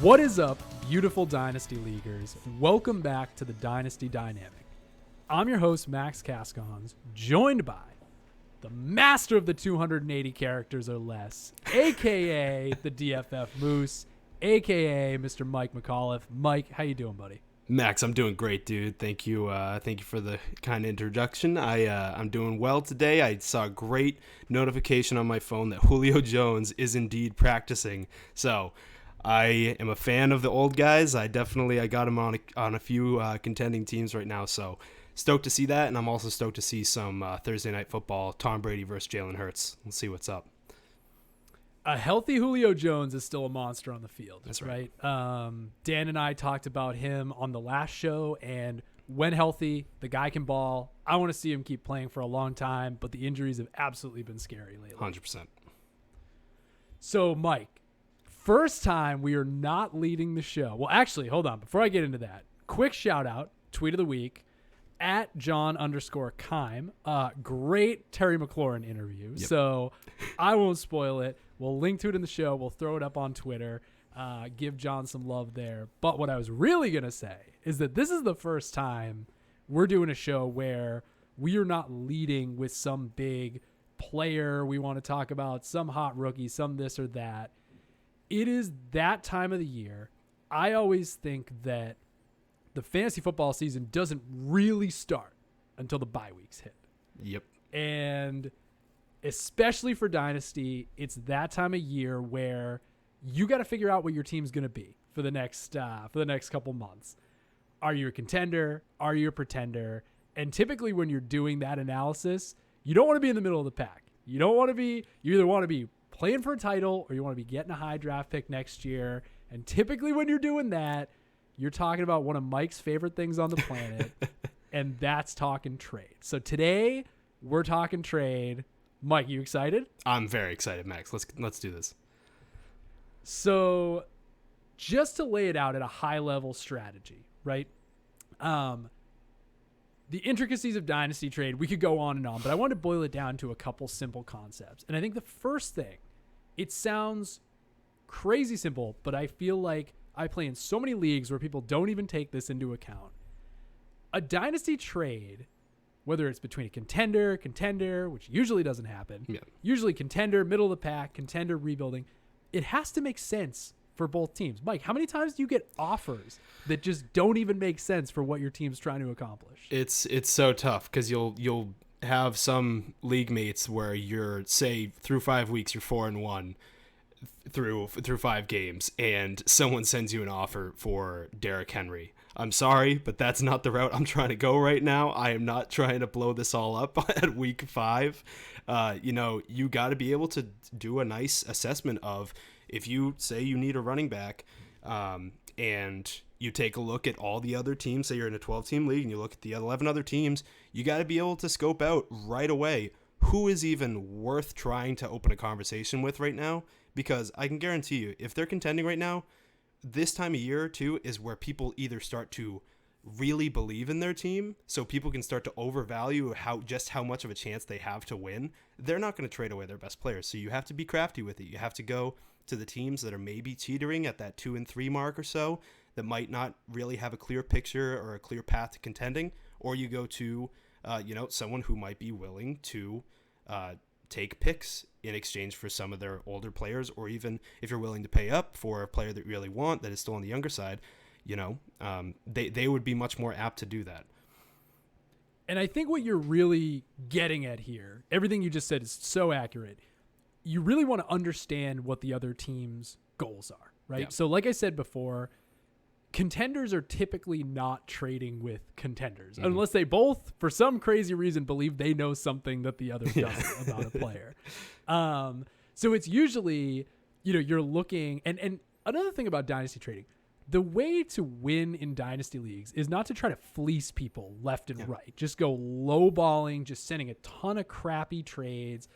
What is up, beautiful Dynasty Leaguers? Welcome back to the Dynasty Dynamic. I'm your host, Max Cascons, joined by the master of the 280 characters or less, a.k.a. the DFF Moose, a.k.a. Mr. Mike McAuliffe. Mike, how you doing, buddy? Max, I'm doing great, dude. Thank you for the kind introduction. I'm doing well today. I saw a great notification on my phone that Julio Jones is indeed practicing. So I am a fan of the old guys. I got him on a few contending teams right now. So stoked to see that, and I'm also stoked to see some Thursday Night Football, Tom Brady versus Jalen Hurts. Let's see what's up. A healthy Julio Jones is still a monster on the field. That's right. Dan and I talked about him on the last show, and when healthy, the guy can ball. I want to see him keep playing for a long time, but the injuries have absolutely been scary lately. 100%. So, Mike, first time we are not leading the show. Well, actually, hold on. Before I get into that, quick shout out, tweet of the week, at John_Kime. Great Terry McLaurin interview. Yep. So I won't spoil it. We'll link to it in the show. We'll throw it up on Twitter. Give John some love there. But what I was really going to say is that this is the first time we're doing a show where we are not leading with some big player we want to talk about, some hot rookie, some this or that. It is that time of the year. I always think that the fantasy football season doesn't really start until the bye weeks hit. Yep. And especially for Dynasty, it's that time of year where you got to figure out what your team's going to be for the next couple months. Are you a contender? Are you a pretender? And typically when you're doing that analysis, you don't want to be in the middle of the pack. You either want to be playing for a title or you want to be getting a high draft pick next year. And typically when you're doing that, you're talking about one of Mike's favorite things on the planet, and that's talking trade. So today, we're talking trade. Mike, you excited? I'm very excited, Max. Let's do this. So just to lay it out at a high-level strategy, right? The intricacies of Dynasty trade, we could go on and on, but I want to boil it down to a couple simple concepts. And I think the first thing, it sounds crazy simple, but I feel like I play in so many leagues where people don't even take this into account. A Dynasty trade, whether it's between a contender, which usually doesn't happen, usually contender, middle of the pack, contender, rebuilding, it has to make sense for both teams. Mike, how many times do you get offers that just don't even make sense for what your team's trying to accomplish? It's so tough because you'll have some league mates where you're, say, through 5 weeks, you're 4-1. Through 5 games, and someone sends you an offer for Derrick Henry. I'm sorry, but that's not the route I'm trying to go right now. I am not trying to blow this all up at week 5. You got to be able to do a nice assessment of if you say you need a running back, and you take a look at all the other teams. Say you're in a 12-team league and you look at the 11 other teams. You got to be able to scope out right away who is even worth trying to open a conversation with right now. Because I can guarantee you, if they're contending right now, this time of year, too, is where people either start to really believe in their team, so people can start to overvalue how much of a chance they have to win. They're not going to trade away their best players, so you have to be crafty with it. You have to go to the teams that are maybe teetering at that 2-3 mark or so, that might not really have a clear picture or a clear path to contending, or you go to someone who might be willing to take picks in exchange for some of their older players, or even if you're willing to pay up for a player that you really want that is still on the younger side, they would be much more apt to do that. And I think what you're really getting at here, everything you just said is so accurate. You really want to understand what the other team's goals are, right? Yeah. So like I said before, contenders are typically not trading with contenders unless they both, for some crazy reason, believe they know something that the other doesn't about a player. So it's usually, you're looking, and another thing about Dynasty trading, the way to win in Dynasty leagues is not to try to fleece people left and right. Just go lowballing, just sending a ton of crappy trades.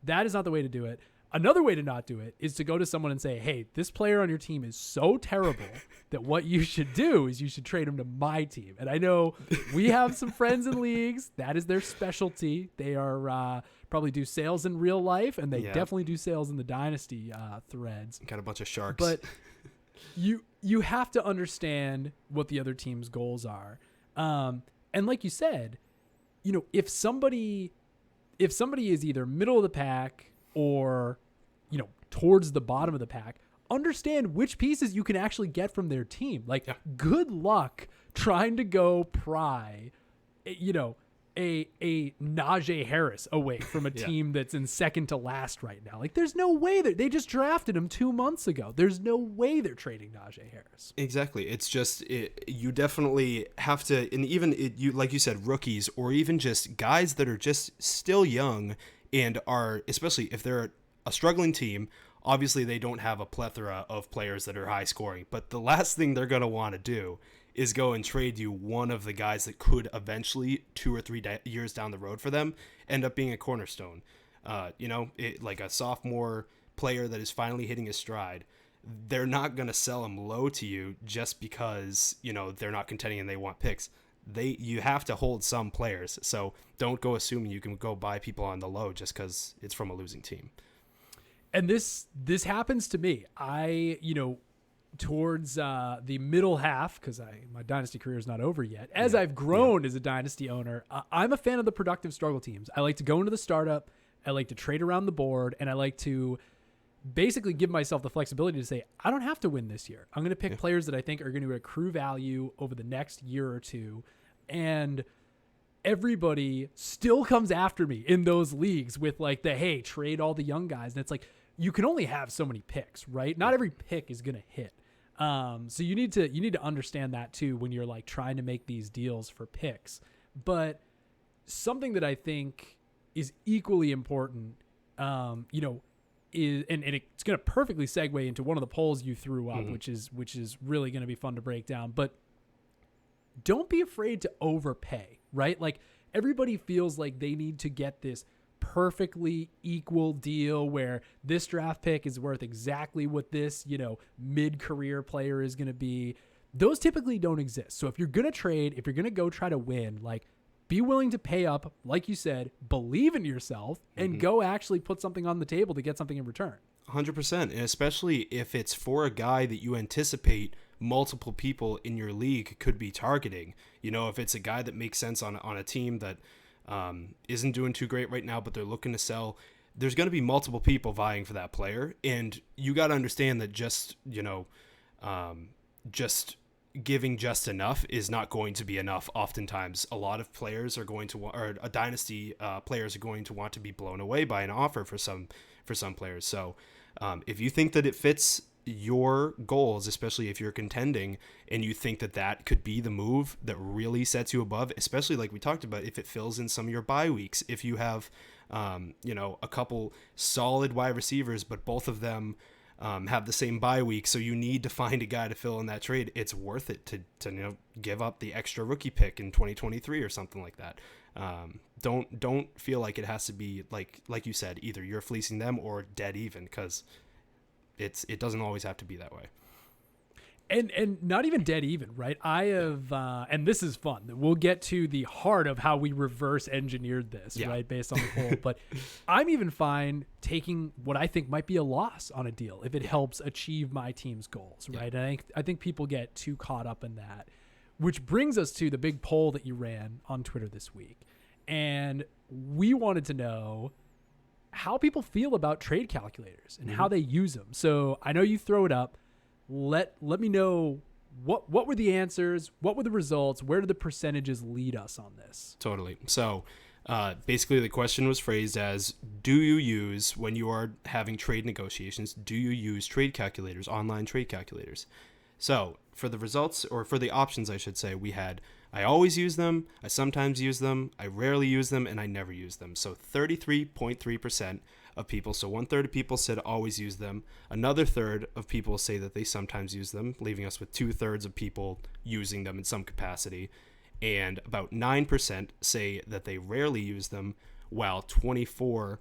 That is not the way to do it. Another way to not do it is to go to someone and say, hey, this player on your team is so terrible that what you should do is you should trade him to my team. And I know we have some friends in leagues. That is their specialty. They are probably do sales in real life, and they definitely do sales in the Dynasty threads. Got a bunch of sharks. But you have to understand what the other team's goals are. And like you said, if somebody is either middle of the pack or, towards the bottom of the pack, understand which pieces you can actually get from their team. Like, good luck trying to go pry, a Najee Harris away from a team that's in second to last right now. Like, there's no way that they just drafted him 2 months ago. There's no way they're trading Najee Harris. Exactly. It's just you definitely have to, and even you like you said, rookies or even just guys that are just still young and are, especially if they're a struggling team. Obviously, they don't have a plethora of players that are high scoring, but the last thing they're going to want to do is go and trade you one of the guys that could eventually 2 or 3 years down the road for them end up being a cornerstone. Like a sophomore player that is finally hitting his stride. They're not going to sell him low to you just because, they're not contending and they want picks. You have to hold some players. So don't go assuming you can go buy people on the low just because it's from a losing team. And this happens to me. Towards the middle half, because my dynasty career is not over yet. As I've grown as a dynasty owner, I'm a fan of the productive struggle teams. I like to go into the startup. I like to trade around the board, and I like to basically give myself the flexibility to say, I don't have to win this year. I'm going to pick players that I think are going to accrue value over the next year or two. And everybody still comes after me in those leagues with like hey, trade all the young guys. And it's like, you can only have so many picks, right? Not every pick is going to hit. So you need to understand that too when you're like trying to make these deals for picks. But something that I think is equally important, is and it's going to perfectly segue into one of the polls you threw up, which is really going to be fun to break down. But don't be afraid to overpay, right? Like, everybody feels like they need to get this perfectly equal deal where this draft pick is worth exactly what this, mid-career player is going to be. Those typically don't exist. So if you're going to trade, if you're going to go try to win, like, be willing to pay up, like you said, believe in yourself, and go actually put something on the table to get something in return. 100%, and especially if it's for a guy that you anticipate multiple people in your league could be targeting. If it's a guy that makes sense on a team that isn't doing too great right now, but they're looking to sell, there's going to be multiple people vying for that player. And you got to understand that just giving just enough is not going to be enough. Oftentimes, a lot of players are going to want, or a dynasty players are going to want to be blown away by an offer for some players. So if you think that it fits your goals, especially if you're contending and you think that could be the move that really sets you above, especially like we talked about, if it fills in some of your bye weeks, if you have, a couple solid wide receivers, but both of them have the same bye week, so you need to find a guy to fill in that trade, it's worth it to give up the extra rookie pick in 2023 or something like that. Don't feel like it has to be like you said, either you're fleecing them or dead even, because it doesn't always have to be that way. And not even dead even, right? I have, and this is fun. We'll get to the heart of how we reverse engineered this, right, based on the poll. But I'm even fine taking what I think might be a loss on a deal if it helps achieve my team's goals, right? And I think people get too caught up in that, which brings us to the big poll that you ran on Twitter this week. And we wanted to know how people feel about trade calculators and how they use them. So I know you throw it up. Let me know what were the answers, what were the results, where did the percentages lead us on this? Totally. So basically the question was phrased as, do you use, when you are having trade negotiations, do you use trade calculators, online trade calculators? So for the results, or for the options I should say, we had, I always use them, I sometimes use them, I rarely use them, and I never use them. So 33.3% of people, so 1/3 of people said always use them. Another third of people say that they sometimes use them, leaving us with 2/3 of people using them in some capacity. And about 9% say that they rarely use them, while 24%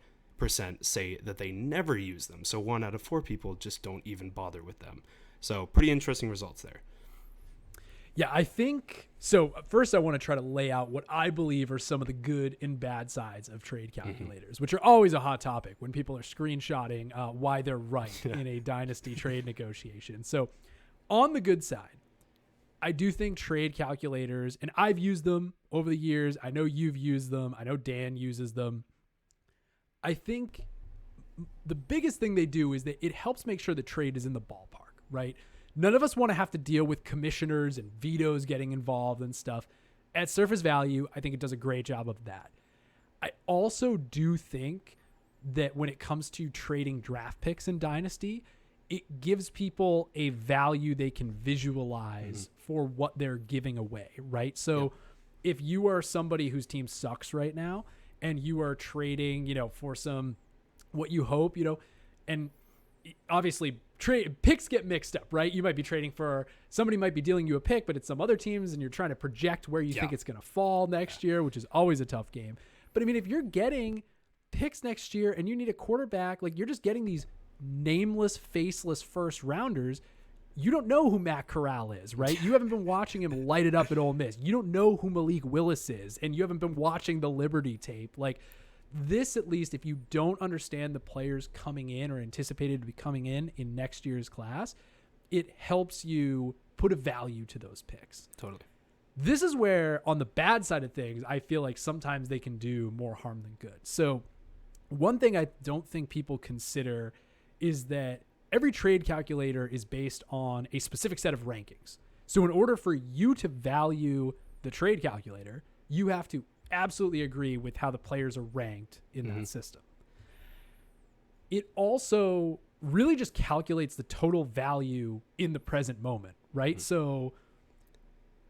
say that they never use them. So 1 out of 4 people just don't even bother with them. So pretty interesting results there. Yeah, I think so. First, I want to try to lay out what I believe are some of the good and bad sides of trade calculators, which are always a hot topic when people are screenshotting why they're right in a dynasty trade negotiation. So on the good side, I do think trade calculators, and I've used them over the years. I know you've used them. I know Dan uses them. I think the biggest thing they do is that it helps make sure the trade is in the ballpark, right? None of us want to have to deal with commissioners and vetoes getting involved and stuff. At surface value, I think it does a great job of that. I also do think that when it comes to trading draft picks in Dynasty, it gives people a value they can visualize for what they're giving away, right? So if you are somebody whose team sucks right now and you are trading, for some what you hope, and obviously picks get mixed up, right? You might be trading for somebody might be dealing you a pick, but it's some other teams and you're trying to project where you think it's going to fall next year, which is always a tough game. But I mean, if you're getting picks next year and you need a quarterback, like you're just getting these nameless, faceless first rounders. You don't know who Matt Corral is, right? You haven't been watching him light it up at Ole Miss. You don't know who Malik Willis is, and you haven't been watching the Liberty tape. Like this, at least, if you don't understand the players coming in or anticipated to be coming in next year's class, it helps you put a value to those picks. Totally. This is where, on the bad side of things, I feel like sometimes they can do more harm than good. So one thing I don't think people consider is that every trade calculator is based on a specific set of rankings. So in order for you to value the trade calculator, you have to absolutely agree with how the players are ranked in that system. It also really just calculates the total value in the present moment, right? So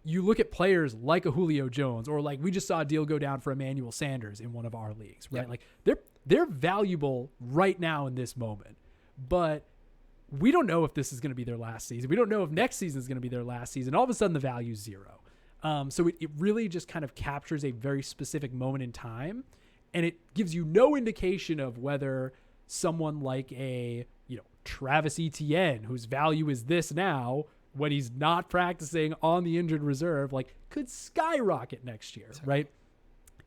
you look at players like a Julio Jones, or like we just saw a deal go down for Emmanuel Sanders in one of our leagues, right? Like they're valuable right now in this moment. But we don't know if this is going to be their last season. We don't know if next season is going to be their last season. All of a sudden, the value is zero. So it really just kind of captures a very specific moment in time, and it gives you no indication of whether someone like a Travis Etienne, whose value is this now, when he's not practicing on the injured reserve, like could skyrocket next year, right?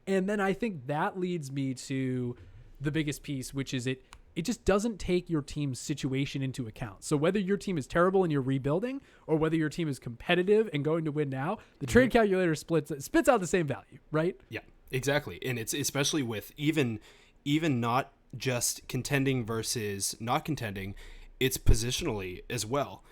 And then I think that leads me to the biggest piece, which is it just doesn't take your team's situation into account. So whether your team is terrible and you're rebuilding, or whether your team is competitive and going to win now, the trade calculator spits out the same value, right? Yeah, exactly. And it's especially with even not just contending versus not contending, it's positionally as well.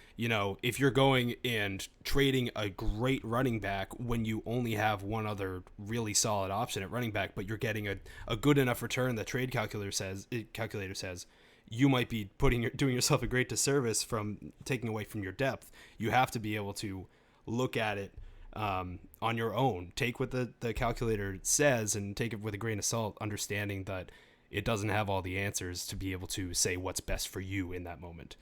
If you're going and trading a great running back when you only have one other really solid option at running back, but you're getting a good enough return that trade calculator says you might be doing yourself a great disservice from taking away from your depth. You have to be able to look at it on your own, take what the calculator says and take it with a grain of salt, understanding that it doesn't have all the answers to be able to say what's best for you in that moment.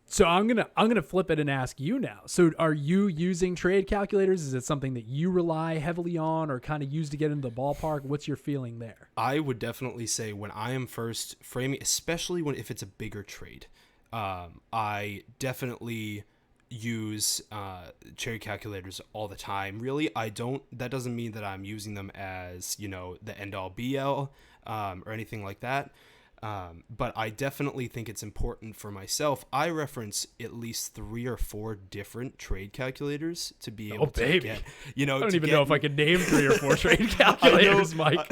So I'm gonna flip it and ask you now. So are you using trade calculators? Is it something that you rely heavily on or kind of use to get into the ballpark? What's your feeling there? I would definitely say when I am first framing, especially if it's a bigger trade, I definitely use trade calculators all the time. Really, that doesn't mean that I'm using them as the end all be all or anything like that. But I definitely think it's important for myself. I reference at least 3 or 4 different trade calculators to be able to get, I don't even know if I could name 3 or 4 trade calculators, Mike.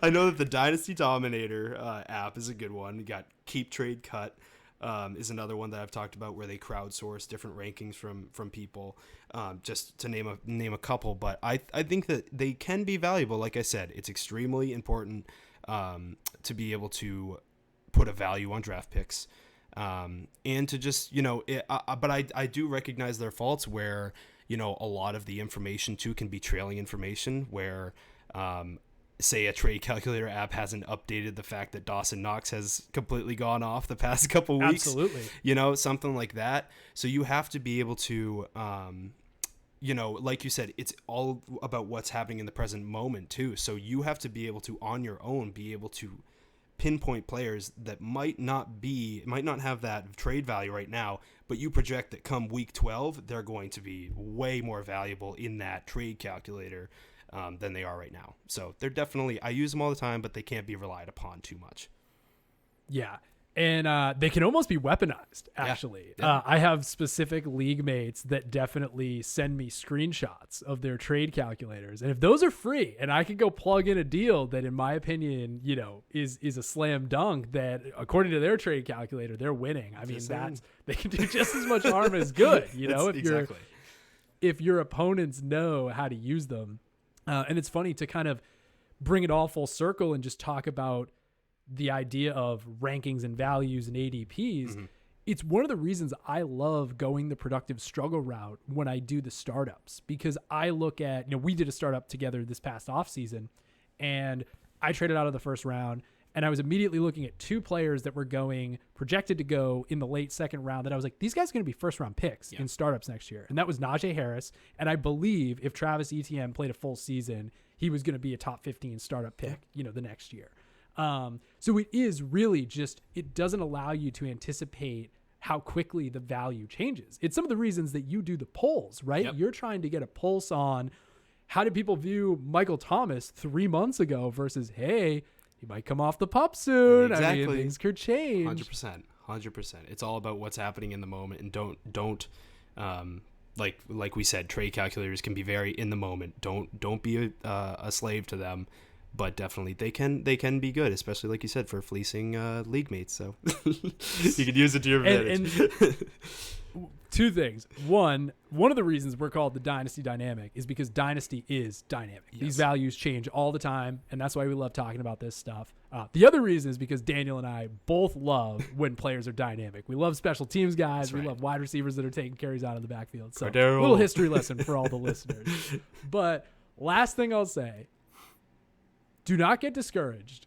I know that the Dynasty Dominator app is a good one. You got Keep Trade Cut is another one that I've talked about, where they crowdsource different rankings from people, just to name a couple. But I think that they can be valuable. Like I said, it's extremely important to be able to put a value on draft picks, and to just, but I do recognize their faults where, a lot of the information too can be trailing information where, say a trade calculator app hasn't updated the fact that Dawson Knox has completely gone off the past couple weeks. Absolutely. Something like that. So you have to be able to, like you said, it's all about what's happening in the present moment too. So you have to be able to, on your own, be able to pinpoint players that might not have that trade value right now, but you project that come week 12, they're going to be way more valuable in that trade calculator than they are right now. So they're definitely, I use them all the time, but they can't be relied upon too much. Yeah. And they can almost be weaponized, actually. Yeah. I have specific league mates that definitely send me screenshots of their trade calculators. And if those are free and I can go plug in a deal that, in my opinion, is a slam dunk, that according to their trade calculator, they're winning. I mean, they can do just as much harm as good, if your opponents know how to use them. And it's funny to kind of bring it all full circle and just talk about the idea of rankings and values and ADPs. Mm-hmm. It's one of the reasons I love going the productive struggle route when I do the startups, because I look at, we did a startup together this past off season, and I traded out of the first round, and I was immediately looking at 2 players that were projected to go in the late second round that I was like, these guys are going to be first round picks in startups next year. And that was Najee Harris. And I believe if Travis Etienne played a full season, he was going to be a top 15 startup pick, the next year. So it is really just, it doesn't allow you to anticipate how quickly the value changes. It's some of the reasons that you do the polls, right? Yep. You're trying to get a pulse on how did people view Michael Thomas 3 months ago versus, hey, he might come off the pup soon. Exactly. I mean, things could change. 100%. It's all about what's happening in the moment, and don't like we said, trade calculators can be very in the moment. Don't be a slave to them. But definitely they can be good, especially like you said, for fleecing league mates. So you could use it to your advantage. And 2 things. One of the reasons we're called the Dynasty Dynamic is because Dynasty is dynamic. Yes. These values change all the time, and that's why we love talking about this stuff. The other reason is because Daniel and I both love when players are dynamic. We love special teams guys. That's right. We love wide receivers that are taking carries out of the backfield. So Cordero. Little history lesson for all the listeners. But last thing I'll say, do not get discouraged,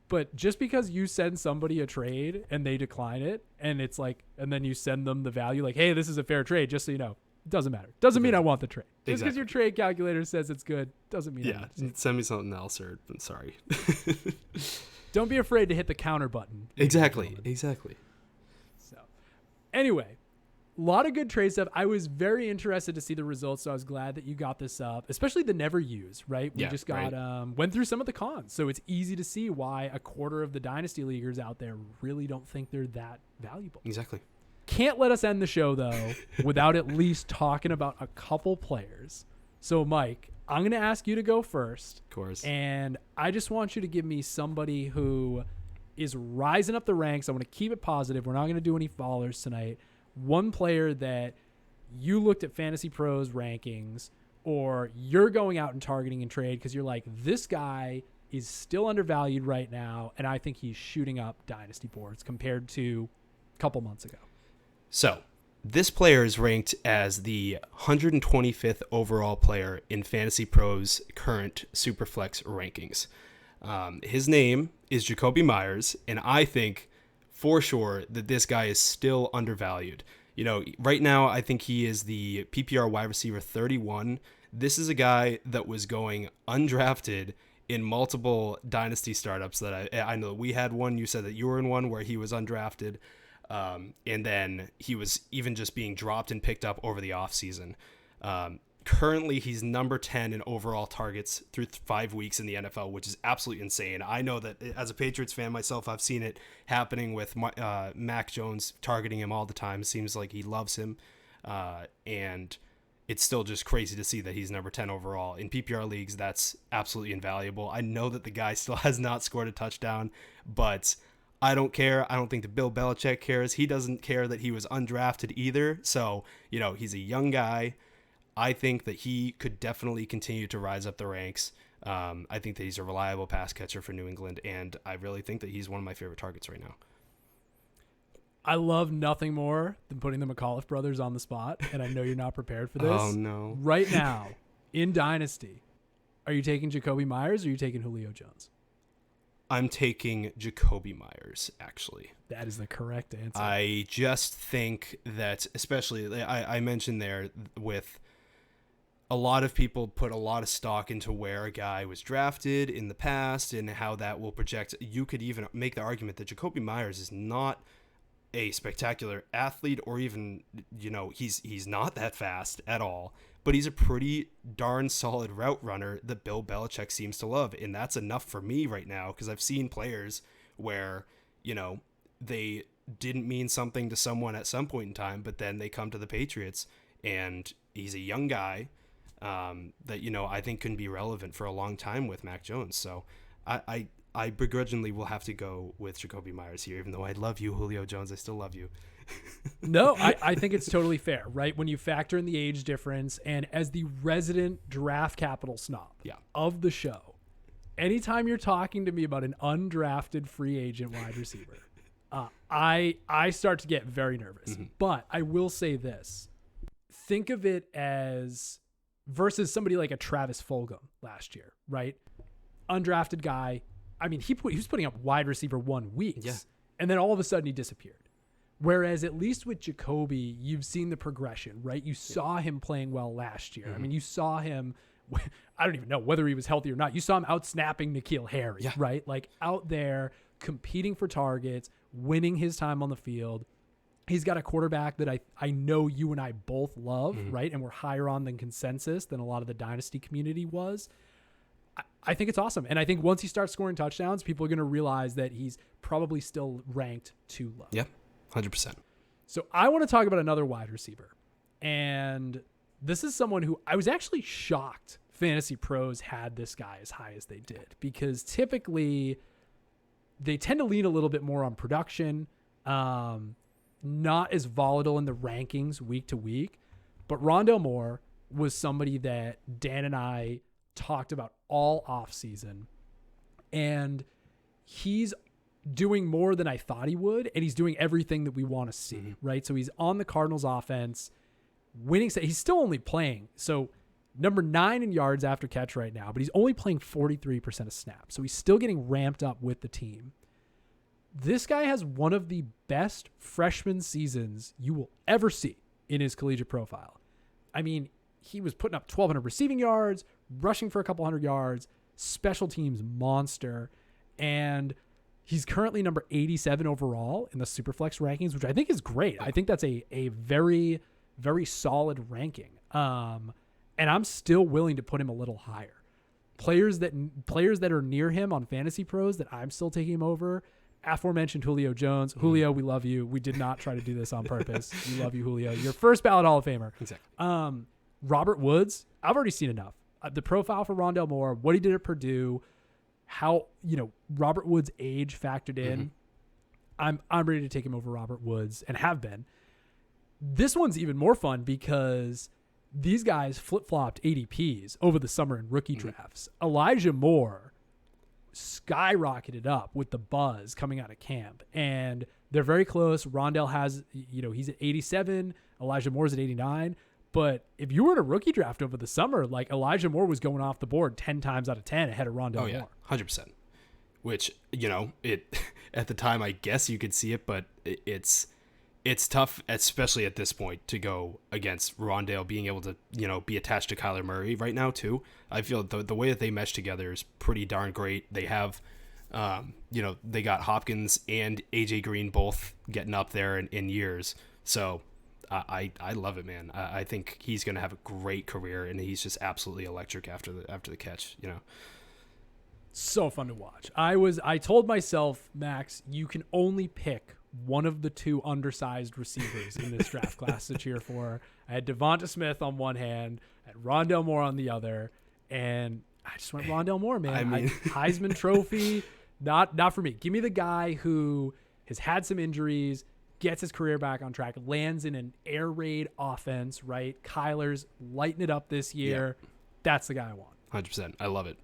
but just because you send somebody a trade and they decline it, and it's like, and then you send them the value like, hey, this is a fair trade, just so you know, it doesn't matter. Doesn't mean I want the trade. Just because your trade calculator says it's good doesn't mean I want it. Send me something else, or I'm sorry. Don't be afraid to hit the counter button. Exactly. So anyway, a lot of good trade stuff. I was very interested to see the results, so I was glad that you got this up, especially the never use, right? We just got went through some of the cons, so it's easy to see why a quarter of the Dynasty leaguers out there really don't think they're that valuable. Exactly. Can't let us end the show, though, without at least talking about a couple players. So, Mike, I'm going to ask you to go first. Of course. And I just want you to give me somebody who is rising up the ranks. I want to keep it positive. We're not going to do any fallers tonight. One player that you looked at Fantasy Pros rankings, or you're going out and targeting in trade because you're like, this guy is still undervalued right now, and I think he's shooting up Dynasty boards compared to a couple months ago. So this player is ranked as the 125th overall player in Fantasy Pros current Superflex rankings. His name is Jakobi Meyers, and I think for sure that this guy is still undervalued. Right now, I think he is the PPR wide receiver 31. This is a guy that was going undrafted in multiple Dynasty startups that I know. We had one, you said that you were in one where he was undrafted. And then he was even just being dropped and picked up over the offseason. Currently, he's number 10 in overall targets through 5 weeks in the NFL, which is absolutely insane. I know that as a Patriots fan myself, I've seen it happening with Mac Jones targeting him all the time. It seems like he loves him. And it's still just crazy to see that he's number 10 overall. In PPR leagues, that's absolutely invaluable. I know that the guy still has not scored a touchdown, but I don't care. I don't think that Bill Belichick cares. He doesn't care that he was undrafted either. So, he's a young guy. I think that he could definitely continue to rise up the ranks. I think that he's a reliable pass catcher for New England, and I really think that he's one of my favorite targets right now. I love nothing more than putting the McAuliffe brothers on the spot, and I know you're not prepared for this. Oh, no. Right now, in Dynasty, are you taking Jakobi Meyers or are you taking Julio Jones? I'm taking Jakobi Meyers, actually. That is the correct answer. I just think that, especially, I mentioned there with a lot of people put a lot of stock into where a guy was drafted in the past and how that will project. You could even make the argument that Jakobi Meyers is not a spectacular athlete, or even, he's not that fast at all, but he's a pretty darn solid route runner that Bill Belichick seems to love. And that's enough for me right now, because I've seen players where, they didn't mean something to someone at some point in time, but then they come to the Patriots, and he's a young guy that, you know, I think can be relevant for a long time with Mac Jones. So I begrudgingly will have to go with Jakobi Meyers here, even though I love you, Julio Jones. I still love you. No, I think it's totally fair, right? When you factor in the age difference, and as the resident draft capital snob of the show, anytime you're talking to me about an undrafted free agent wide receiver, I start to get very nervous. Mm-hmm. But I will say this. Think of it as versus somebody like a Travis Fulgham last year, right? Undrafted guy. I mean, he was putting up wide receiver 1 weeks, and then all of a sudden he disappeared. Whereas at least with Jakobi, you've seen the progression, right? You saw him playing well last year. Mm-hmm. I mean, you saw him, I don't even know whether he was healthy or not. You saw him out-snapping N'Keal Harry, right? Like out there competing for targets, winning his time on the field. He's got a quarterback that I know you and I both love, right? And we're higher on than consensus than a lot of the Dynasty community was. I think it's awesome. And I think once he starts scoring touchdowns, people are going to realize that he's probably still ranked too low. Yeah, 100%. So I want to talk about another wide receiver. And this is someone who I was actually shocked Fantasy Pros had this guy as high as they did, because typically they tend to lean a little bit more on production, not as volatile in the rankings week to week. But Rondale Moore was somebody that Dan and I talked about all offseason, and he's doing more than I thought he would, and he's doing everything that we want to see, right? So he's on the Cardinals offense, winning. He's still only playing. So number 9 in yards after catch right now, but he's only playing 43% of snaps. So he's still getting ramped up with the team. This guy has one of the best freshman seasons you will ever see in his collegiate profile. I mean, he was putting up 1,200 receiving yards, rushing for a couple hundred yards, special teams monster, and he's currently number 87 overall in the Superflex rankings, which I think is great. I think that's a very, very solid ranking. And I'm still willing to put him a little higher. Players that are near him on Fantasy Pros that I'm still taking him over, aforementioned Julio Jones. Julio, we love you. We did not try to do this on purpose. We love you, Julio. You're first ballot Hall of Famer. Exactly. Robert Woods, I've already seen enough. The profile for Rondale Moore, what he did at Purdue, how, Robert Woods' age factored in. I'm ready to take him over Robert Woods, and have been. This one's even more fun because these guys flip-flopped ADPs over the summer in rookie drafts. Elijah Moore skyrocketed up with the buzz coming out of camp, and they're very close. Rondale has, he's at 87. Elijah Moore's at 89. But if you were in a rookie draft over the summer, like Elijah Moore was going off the board 10 times out of 10 ahead of Rondale Moore. 100%. Which, it at the time, I guess you could see it, but it's tough, especially at this point, to go against Rondale being able to, be attached to Kyler Murray right now too. I feel the way that they mesh together is pretty darn great. They have, they got Hopkins and AJ Green both getting up there in years. So I love it, man. I think he's going to have a great career, and he's just absolutely electric after the catch, So fun to watch. I told myself, Max, you can only pick one of the 2 undersized receivers in this draft class to cheer for. I had Devonta Smith on one hand, I had Rondale Moore on the other, and I just went Rondale Moore, man. I mean, Heisman Trophy, not for me. Give me the guy who has had some injuries, gets his career back on track, lands in an air raid offense, right? Kyler's lighting it up this year. Yeah. That's the guy I want. 100%. I love it.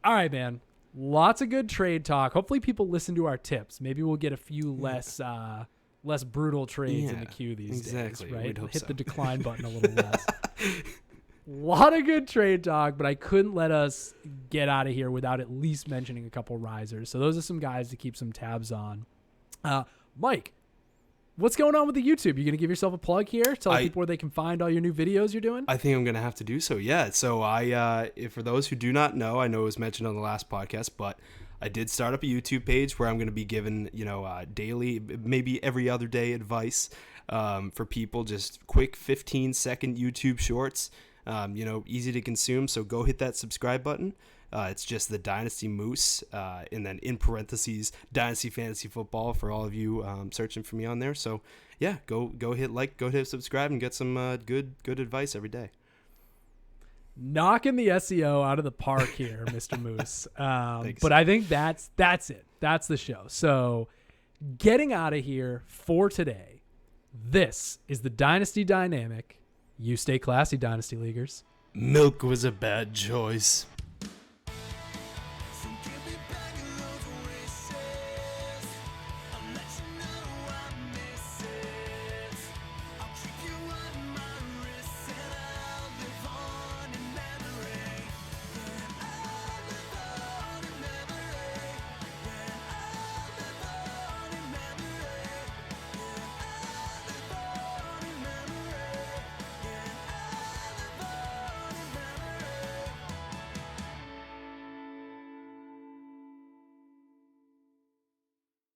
All right, man. Lots of good trade talk. Hopefully people listen to our tips. Maybe we'll get a few less brutal trades in the queue these days, right? Hit the decline button a little less. Lot of good trade talk, but I couldn't let us get out of here without at least mentioning a couple risers. So those are some guys to keep some tabs on. Mike, what's going on with the YouTube? You going to give yourself a plug here? Tell people where they can find all your new videos you're doing? I think I'm going to have to do so, yeah. So for those who do not know, I know it was mentioned on the last podcast, but I did start up a YouTube page where I'm going to be giving, daily, maybe every other day advice for people, just quick 15-second YouTube shorts, easy to consume. So go hit that subscribe button. It's just the Dynasty Moose, and then in parentheses, Dynasty Fantasy Football for all of you searching for me on there. So yeah, go hit like, go hit subscribe, and get some good advice every day. Knocking the SEO out of the park here, Mr. Moose. Thanks. But I think that's it. That's the show. So getting out of here for today, this is the Dynasty Dynamic. You stay classy, Dynasty Leaguers. Milk was a bad choice.